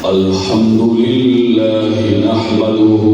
الحمد لله نحمده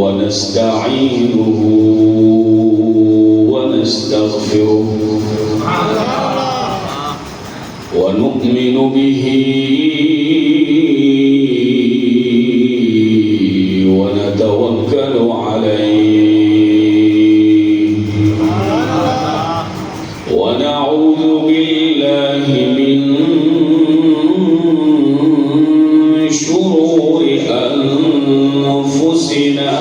ونستعينه ونستغفره ونؤمن به ونتوكل عليه ونعوذ بالله من شرور أنفسنا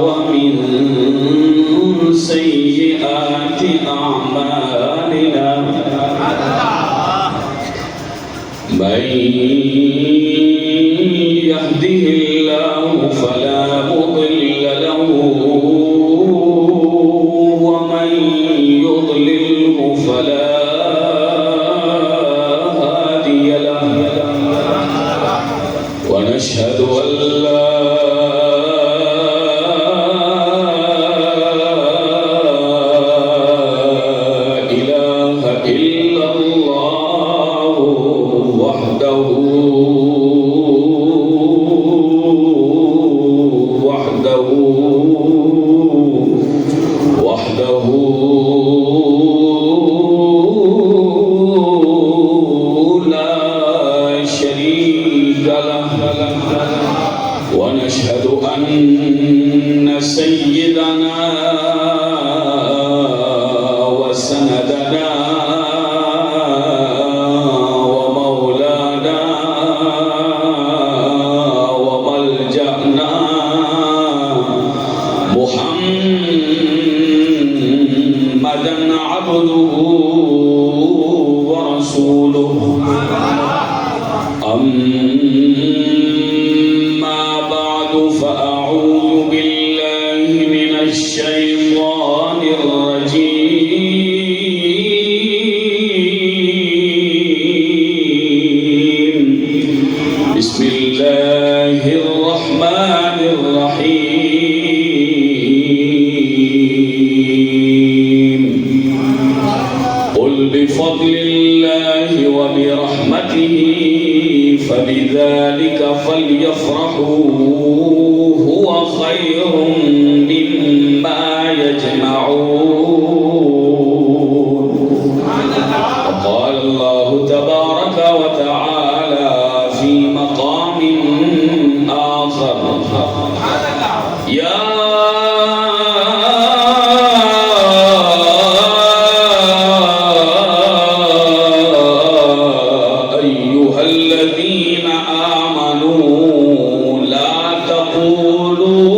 ومن سيئات أعمالنا من يهده الله فلا مضل له ومن يضلله فلا هادي له ونشهد أن لا إله إلا الله وحده لا شريك له ونشهد أن سيدنا وسندنا ومولانا وملجأنا محمدا عبده ورسوله أما بعد فأعوذ بالله من الشيطان الرجيم بسم الله الرحمن الرحيم قل بفضل الله وبرحمته فبذلك فليفرحوا هو خير مما يجمعون وقال الله تبارك وتعالى في مقام آخر يا أيها الذين آمنوا لا تقولوا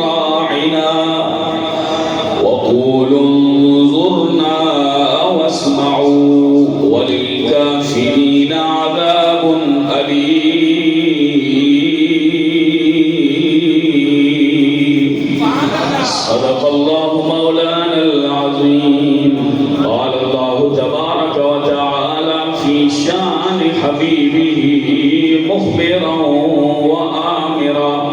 راعنا وقولوا انظرنا واسمعوا وللكافرين عذاب أليم صدق الله مولانا العظيم قال الله تبارك وتعالى في شان حبيبه مخبرا وآمرا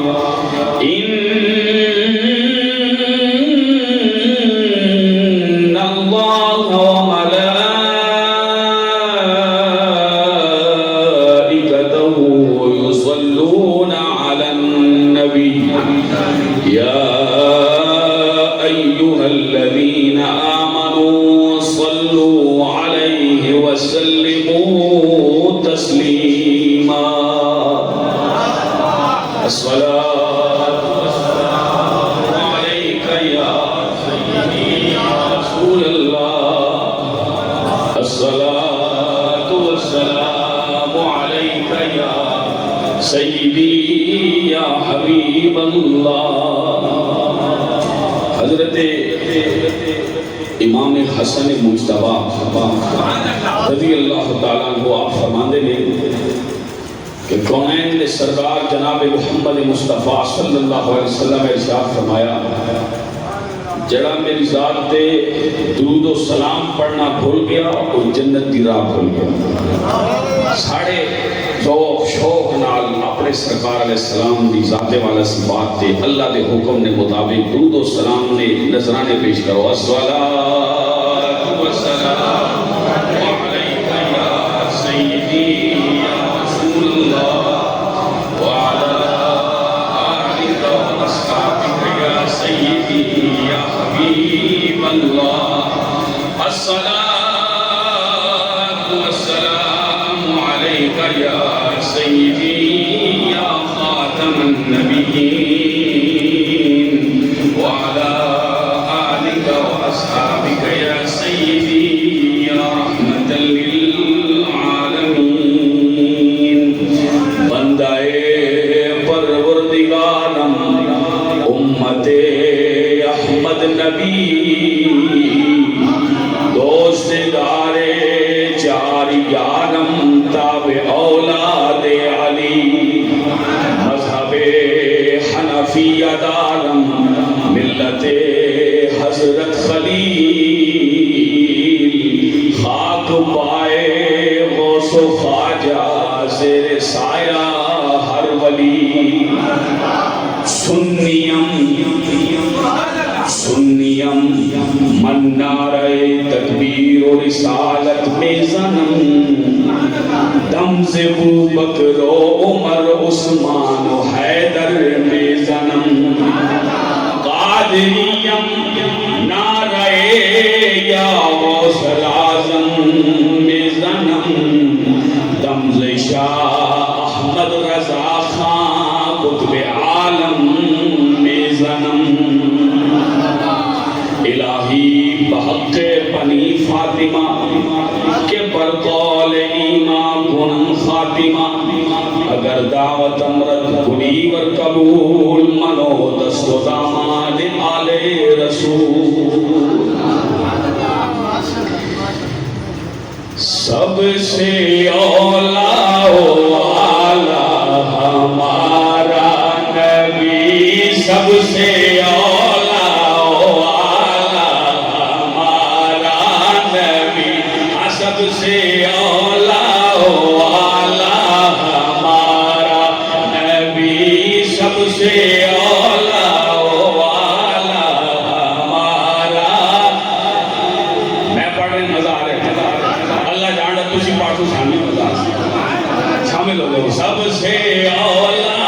إن الله وملائكته يصلون على النبي يا أيها الذين آمنوا صلوا عليه وسلموا تسليما الصلاة والسلام عليك يا سيدي يا رسول الله الصلاة والسلام عليك يا سيدي يا حبيب الله حضرت امام حسن مجتبی رضی اللہ تعالیٰ عنہ آپ فرماندے ہیں کہ کونین نے سردار جناب محمد مصطفیٰ صلی اللہ علیہ وسلم ارشاد فرمایا جڑا میری ذات تے درود و سلام پڑھنا بھول گیا اور جنت دی راہ بھول گیا ساڑھے ذوق شوق نال اپنے سرکار علیہ السلام دی ذات والا سی بات تے اللہ دے حکم نے مطابق درود و سلام نے نذرانے پیش کرو الصلاۃ والسلام علیکہ یا الصلاة والسلام عليك يا سيدي يا خاتم النبيين وعلى آلك وأصحابك يا سيدي يا رحمة للعالمين بندائے پروردگارم امت احمد نبی دوستدار چار یارم تابع اولاد علی مذہب حنفیہ دارم ملت حضرت خلیل خاک پائے غوث و خواجہ زیر سایہ ہر ولی سنیم من نعرہ تکبیر و رسالت میں زنم دم سے ابو بکر و عمر عثمان و حیدر میں زنم قادریم نعرہ یا غوث العظم میں زنم دم سے شاہ احمد رضا خان قطب عالم میں زنم الہی بحق بنی فاطمہ کے برقول ایمان کنم خاتمہ اگر دعوت امرت کنی ور قبول منو دست و داماد آل رسول سب سے اولا والا ہمارا نبی سب سے اولا والا ہمارا نبی سب سے اولا والا ہمارا نبی سب سے اولا والا ہمارا میں پڑھ رہے مزہ آ رہے اللہ جانا تجھے پاٹھو شامل مزہ شامل ہو گئے سب سے اولا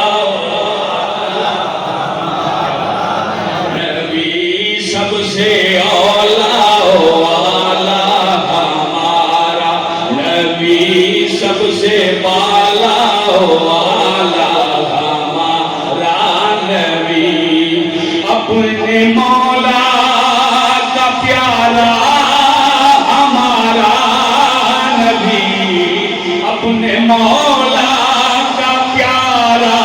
سب سے اولا والا ہمارا نبی سب سے بالا والا ہمارا نبی اپنے مولا کا پیارا ہمارا نبی اپنے مولا کا پیارا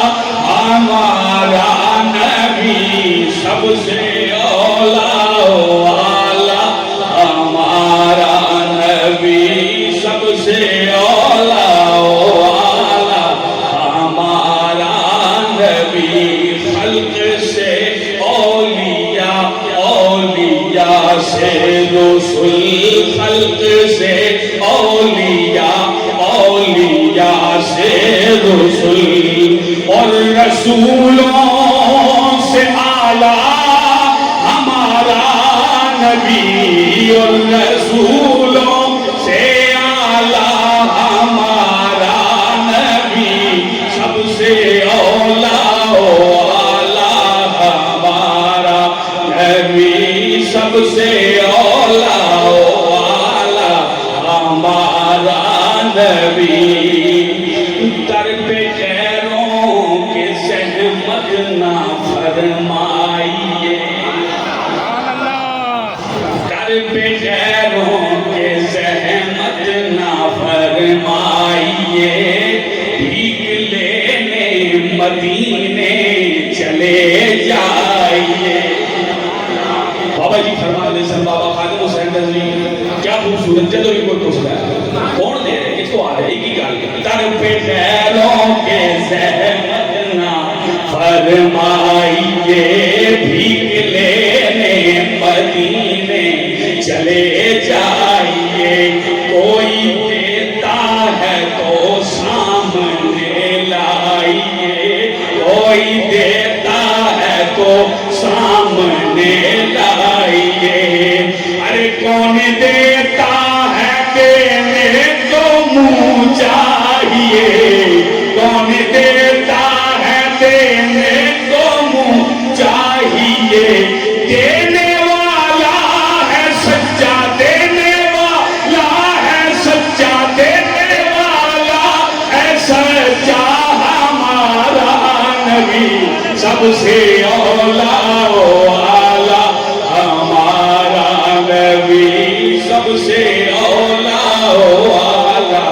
ہمارا نبی سب سے اولا والا ہمارا نبی سب سے اولا والا ہمارا نبی خلق سے اولیاء اولیاء سے رسول خلق سے اولیاء اولیاء سے رسول اور رسولوں سے اعلیٰ نبی اور رسولوں سے اعلیٰ ہمارا نبی سب سے اولا والا ہمارا نبی سب سے اولا والا ہمارا نبی در پہ غیروں کے زحمت نہ فرمائیے غیروں کے زحمت نہ فرمائیے بھیک لینے مدینے چلے جائیے بابا جی فرما دے سن بابا خادم حسین رضوی کیا خوبصورت جدو ہی کوئی پوچھتا ہے کون دے رہے کس کو آ رہے ایک ہی گال در پہ غیروں کے زحمت نہ فرمائیے بھیک لینے مدینے چلے جائیے کوئی دیتا ہے تو سامنے لائیے کوئی دیتا ہے تو سامنے لائیے ارے کون دیتا ہے دینے کو منہ چاہیے کون دیتا ہے دینے کو منہ چاہیے دینے والا ہے سچا دینے سب سے اولا والا ہمارا نبی، سب سے اولا والا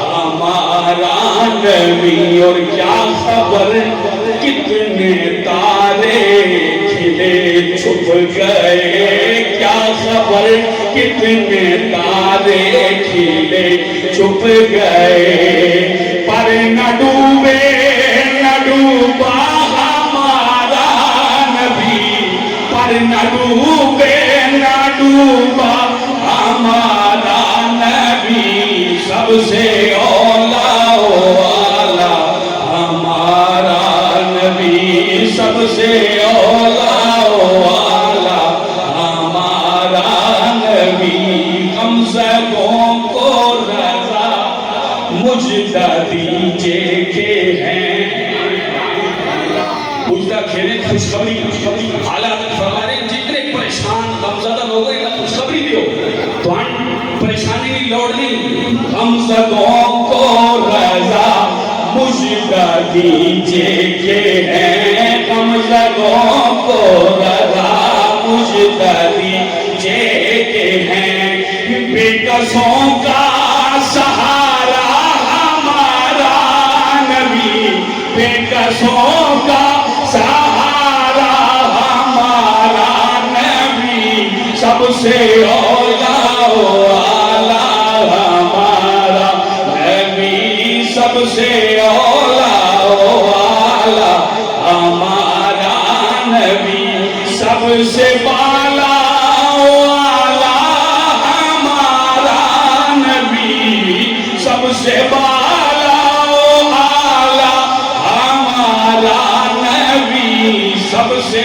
ہمارا نبی۔ اور کیا خبر کتنے تارے کھلے چھپ گئے، کیا خبر کتنے تارے کھلے چھپ گئے، پر نہ ڈوبے نہ ڈوبا ہمارا نبی، پر نہ ڈوبے نہ ڈوبا ہمارا نبی، سب سے اولا والا ہمارا نبی، سب سے اولا والا ہمارا نبی۔ غمزدوں کو رضا مجدہ دیجئے کہ ہیں، مجدہ کھیلیں خوشخبری، حالات فرمارے جتنے پریشان غمزدہ لوگ ہیں خوشخبری دیو تو ہم پریشانی نہیں لوڑنی۔ غمزدوں کو رضا مجدہ دیجئے کہ ہیں، غمزدوں کو رضا مجدہ دیجئے کہ ہیں، بے کسوں کا سہارا ہمارا نبی، بے کسوں کا سہارا ہمارا نبی، سب سے اولا والا ہمارا نبی، سب سے اولا والا ہمارا نبی، سب سے بالا والا ہمارا نبی، سب سے بالا والا ہمارا نبی، سب سے